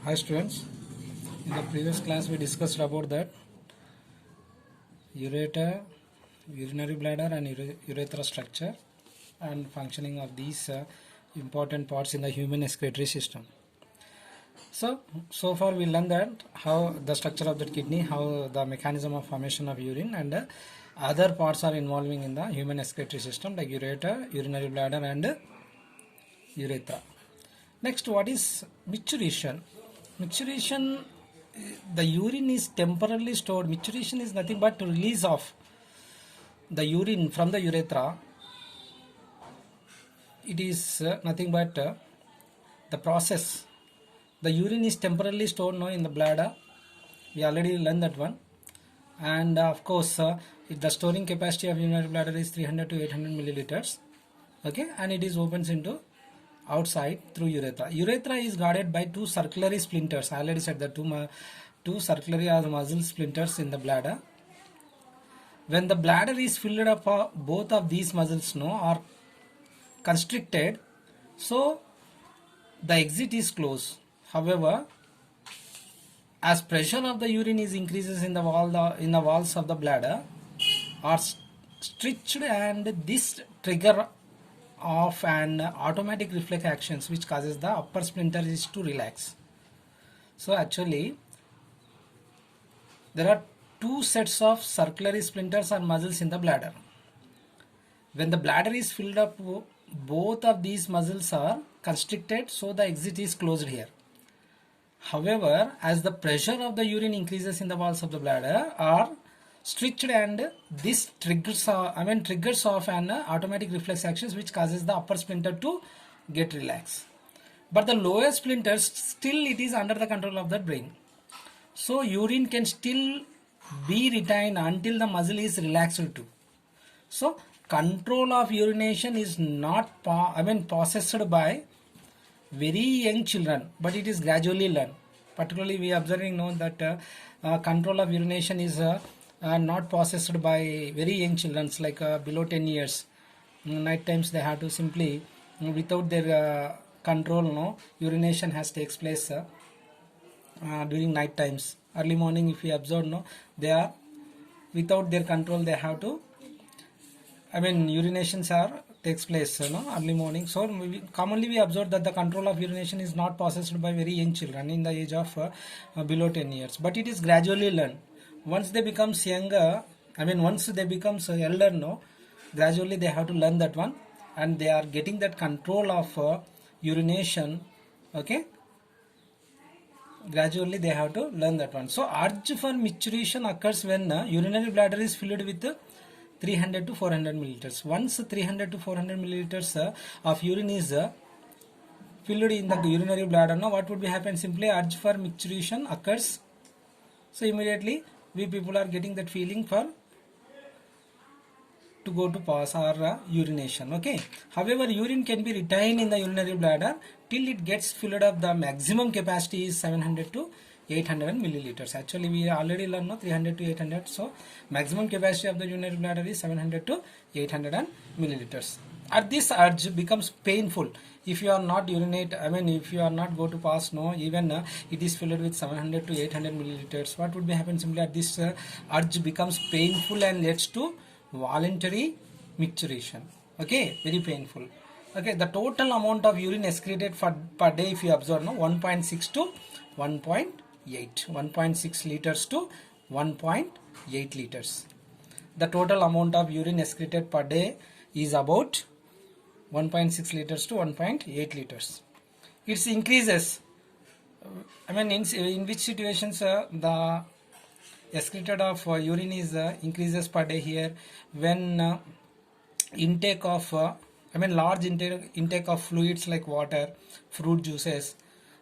Hi students, in the previous class we discussed about that ureter, urinary bladder and urethra structure and functioning of these important parts in the human excretory system. So far we learned that how the structure of the kidney, how the mechanism of formation of urine and other parts are involving in the human excretory system like ureter, urinary bladder and urethra. Next, what is micturition? Micturition, the urine is temporarily stored. Micturition is nothing but release of the urine from the urethra. It is nothing but the process. The urine is temporarily stored now in the bladder. We already learned that one. And of course, the storing capacity of urinary bladder is 300 to 800 milliliters. Okay, and it is opens into outside through urethra. Urethra is guarded by two circulatory splinters. I already said that two circulatory or muscle splinters in the bladder. When the bladder is filled up, both of these muscles are constricted, so the exit is closed. However, as pressure of the urine is increases in the walls of the bladder are stretched, and this trigger of an automatic reflex actions which causes the upper splinter is to relax. So actually there are two sets of circulatory splinters or muscles in the bladder. When the bladder is filled up, both of these muscles are constricted, so the exit is closed here. However, as the pressure of the urine increases in the walls of the bladder are stretched, and this triggers off an automatic reflex actions which causes the upper splinter to get relaxed. But the lower splinters still it is under the control of the brain. So urine can still be retained until the muscle is relaxed too. So control of urination is not possessed by very young children, but it is gradually learned. Particularly we observing now that control of urination is not possessed by very young children like below 10 years. Night times they have to simply without their control, urination has takes place during night times. Early morning if we observe, they are without their control, they have to urinations are takes place early morning. So commonly we observe that the control of urination is not possessed by very young children in the age of below 10 years, but it is gradually learned. Once they becomes younger, once they becomes elder, gradually they have to learn that one, and they are getting that control of urination. Okay, gradually they have to learn that one. So urge for micturition occurs when urinary bladder is filled with 300 to 400 milliliters. Once 300 to 400 milliliters of urine is filled in the urinary bladder, what would be happen? Simply urge for micturition occurs. So immediately we people are getting that feeling for to go to pass or urination. Okay. However, urine can be retained in the urinary bladder till it gets filled up. The maximum capacity is 700 to 800 milliliters. Actually we already learned 300 to 800. So maximum capacity of the urinary bladder is 700 to 800 milliliters. At this urge becomes painful if you are not urinate, if you are not go to pass, even it is filled with 700 to 800 milliliters. What would be happen? Simply at this urge becomes painful and leads to voluntary micturition. Okay, very painful. Okay, the total amount of urine excreted per day, if you observe, 1.6 to 1.8, 1.6 liters to 1.8 liters. The total amount of urine excreted per day is about 1.6 liters to 1.8 liters. It increases. In which situations the excreted of urine is increases per day here when intake of large intake of fluids like water, fruit juices,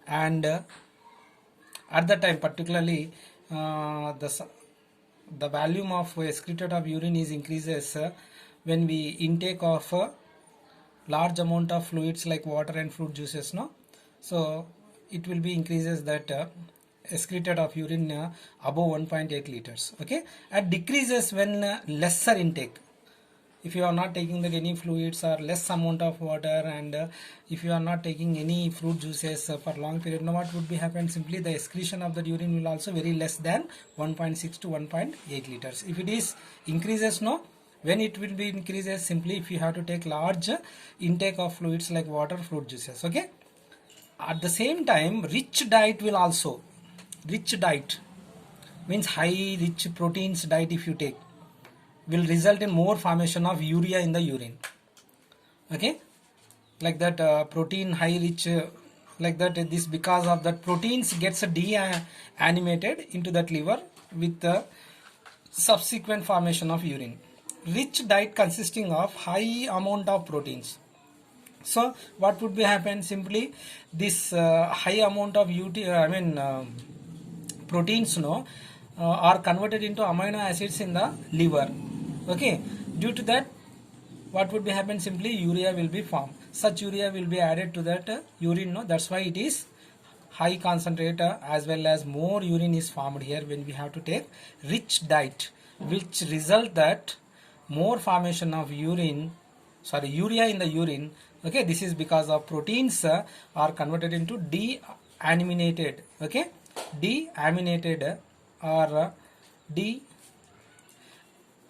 and at the time particularly the volume of excreted of urine is increases when we intake of large amount of fluids like water and fruit juices, so it will be increases that excreted of urine above 1.8 liters. Okay, and decreases when lesser intake. if you are not taking that any fluids or less amount of water, and if you are not taking any fruit juices for long period, now what would be happen? Simply the excretion of the urine will also very less than 1.6 to 1.8 liters. If it is increases, no, when it will be increases, simply if you have to take large intake of fluids like water, fruit juices. Okay, at the same time, rich diet will also, rich diet means high rich proteins diet if you take, will result in more formation of urea in the urine. Okay, like that protein high rich like that, this because of that proteins gets de-animated into that liver with the subsequent formation of urine. Rich diet consisting of high amount of proteins. So what would be happen? Simply this high amount of proteins, no, are converted into amino acids in the liver. Okay, due to that, what would be happen? Simply urea will be formed. Such urea will be added to that urine, no. That's why it is high concentrate as well as more urine is formed here when we have to take rich diet, which result that more formation of urea in the urine. Okay, this is because of proteins are converted into deaminated. Okay, deaminated or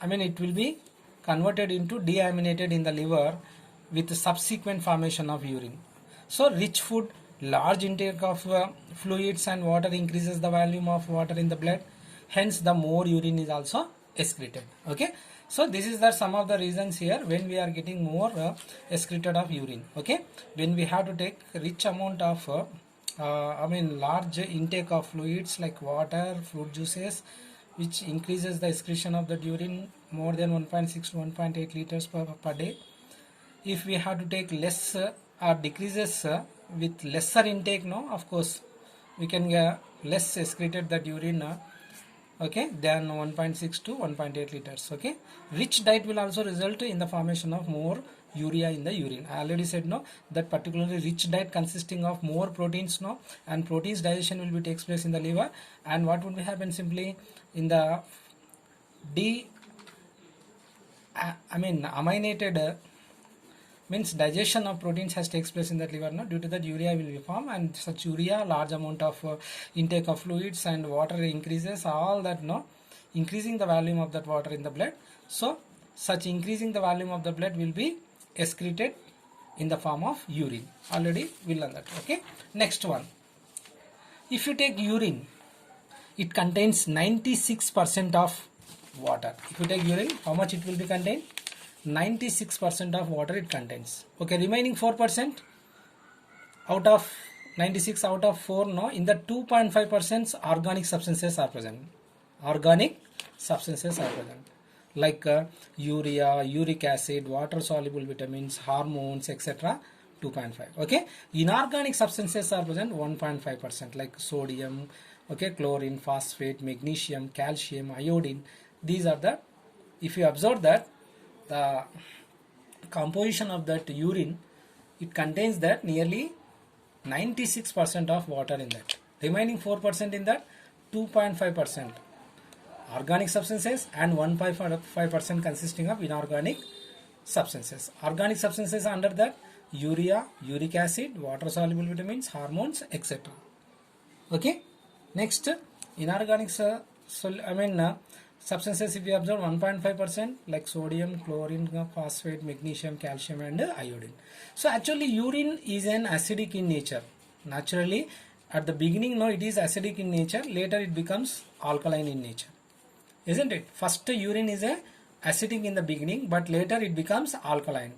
it will be converted into deaminated in the liver with the subsequent formation of urine. So rich food, large intake of fluids and water increases the volume of water in the blood, hence the more urine is also excreted. Okay, so this is the some of the reasons here when we are getting more excreted of urine. Okay, when we have to take rich amount of large intake of fluids like water, fruit juices, which increases the excretion of the urine more than 1.6 to 1.8 liters per day. If we have to take less or decreases with lesser intake, no, of course we can get less excreted that urine okay, than 1.6 to 1.8 liters. Okay, rich diet will also result in the formation of more urea in the urine. I already said, no, that particularly rich diet consisting of more proteins, no, and proteins digestion will be takes place in the liver, and what would be happen? Simply in the aminated means digestion of proteins has takes place in the liver, no, due to that urea will be formed, and such urea, large amount of intake of fluids and water increases, all that, no, increasing the volume of that water in the blood. So such increasing the volume of the blood will be excreted in the form of urine. Already we learned that. Okay, next one, if you take urine, it contains 96% of water. If you take urine, how much it will be contained? 96% of water it contains. Okay, remaining 4% out of 96 out of 4, no, in the 2.5% organic substances are present. Organic substances are present like urea, uric acid, water soluble vitamins, hormones, etc. 2.5. Okay, inorganic substances are present 1.5% like sodium, okay, chlorine, phosphate, magnesium, calcium, iodine. These are the, if you observe that the composition of that urine, it contains that nearly 96% of water in that. Remaining 4% in that, 2.5% organic substances and 1.5% consisting of inorganic substances. Organic substances under that urea, uric acid, water soluble vitamins, hormones, etc. Okay, next inorganic substances, if you observe 1.5% like sodium, chlorine, phosphate, magnesium, calcium and iodine. So actually urine is an acidic in nature. Naturally at the beginning, no, it is acidic in nature, later it becomes alkaline in nature, isn't it? First urine is a acidic in the beginning, but later it becomes alkaline.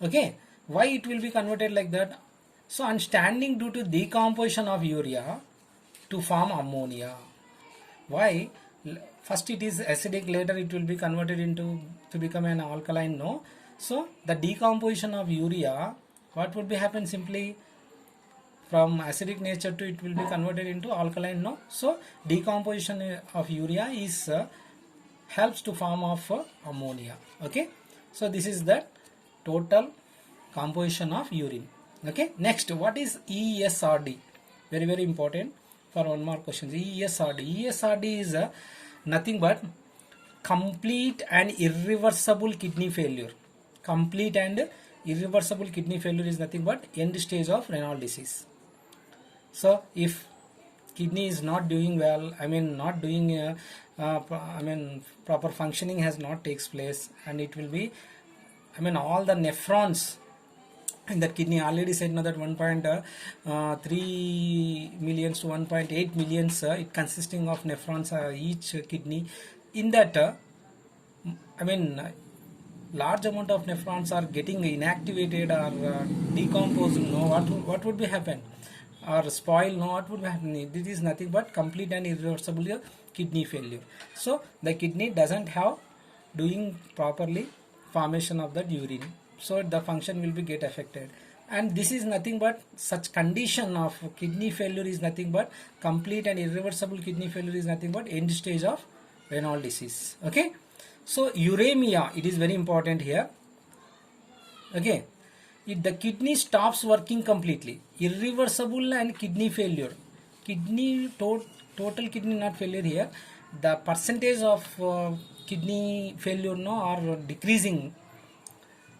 Okay, why it will be converted like that? So on standing due to decomposition of urea to form ammonia. Why? First it is acidic, later it will be converted into to become an alkaline, no. So the decomposition of urea, what would be happen? Simply from acidic nature to it will be converted into alkaline, no. So decomposition of urea is helps to form of ammonia. Okay, so this is the total composition of urine. Okay, next, what is ESRD? Very very important for one more question. ESRD is nothing but complete and irreversible kidney failure. Complete and irreversible kidney failure is nothing but end stage of renal disease. So if kidney is not doing well, not doing proper functioning has not takes place, and it will be, all the nephrons in that kidney, already said now that 1.3 millions to 1.8 millions it consisting of nephrons each kidney. In that large amount of nephrons are getting inactivated or decomposed. No, what would be happen? Or spoil? No, what would be happening? This is nothing but complete and irreversible kidney failure. So the kidney doesn't have doing properly formation of that urine, so the function will be get affected. And this is nothing but such condition of kidney failure is nothing but complete and irreversible kidney failure is nothing but end stage of renal disease. Okay, so uremia, it is very important here. Okay, if the kidney stops working completely, irreversible and kidney failure, total kidney not failure here, the percentage of kidney failure are decreasing.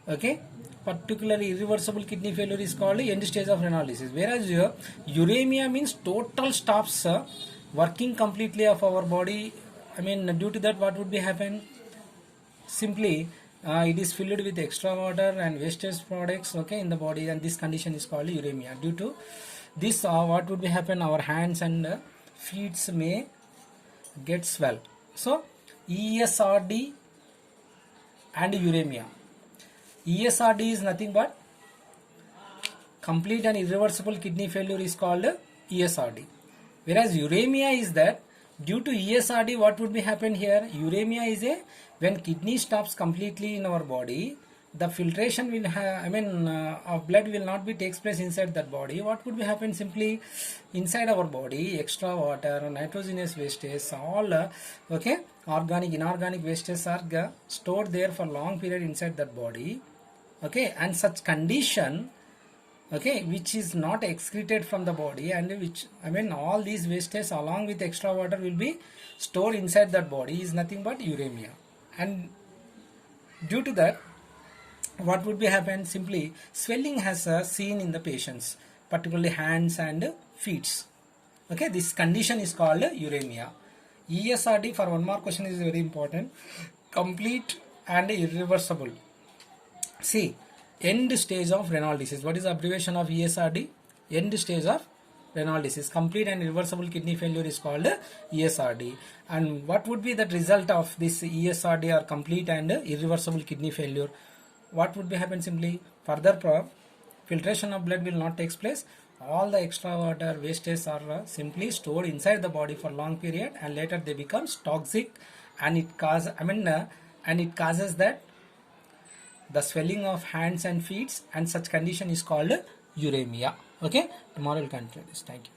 Okay, particularly irreversible kidney failure is called end stage of renal disease, whereas uremia means total stops working completely of our body. Due to that, what would be happen? Simply it is filled with extra water and wastage products, okay, in the body, and this condition is called uremia. Due to this, what would be happen? Our hands and feet may get swell. So ESRD and uremia. ESRD is nothing but complete and irreversible kidney failure is called ESRD, whereas uremia is that due to ESRD, what would be happen here? Uremia is when kidney stops completely in our body, the filtration will have, of blood will not be takes place inside that body. What would be happen? Simply inside our body, extra water, nitrogenous wastes, all okay, organic, inorganic wastes are stored there for long period inside that body. Okay, and such condition, okay, which is not excreted from the body, and which all these wastes along with extra water will be stored inside that body is nothing but uremia. And due to that, what would be happen? Simply swelling has seen in the patients, particularly hands and feet. Okay, this condition is called uremia. ESRD, for one more question, is very important. Complete and irreversible. See, end stage of renal disease. What is the abbreviation of ESRD? End stage of renal disease. Complete and irreversible kidney failure is called ESRD. And what would be the result of this ESRD or complete and irreversible kidney failure? What would be happen? Simply further filtration of blood will not take place. All the extra water wastes are simply stored inside the body for long period, and later they become toxic, and it causes that the swelling of hands and feet, and such condition is called uremia. Okay, tomorrow we'll conclude this. Thank you.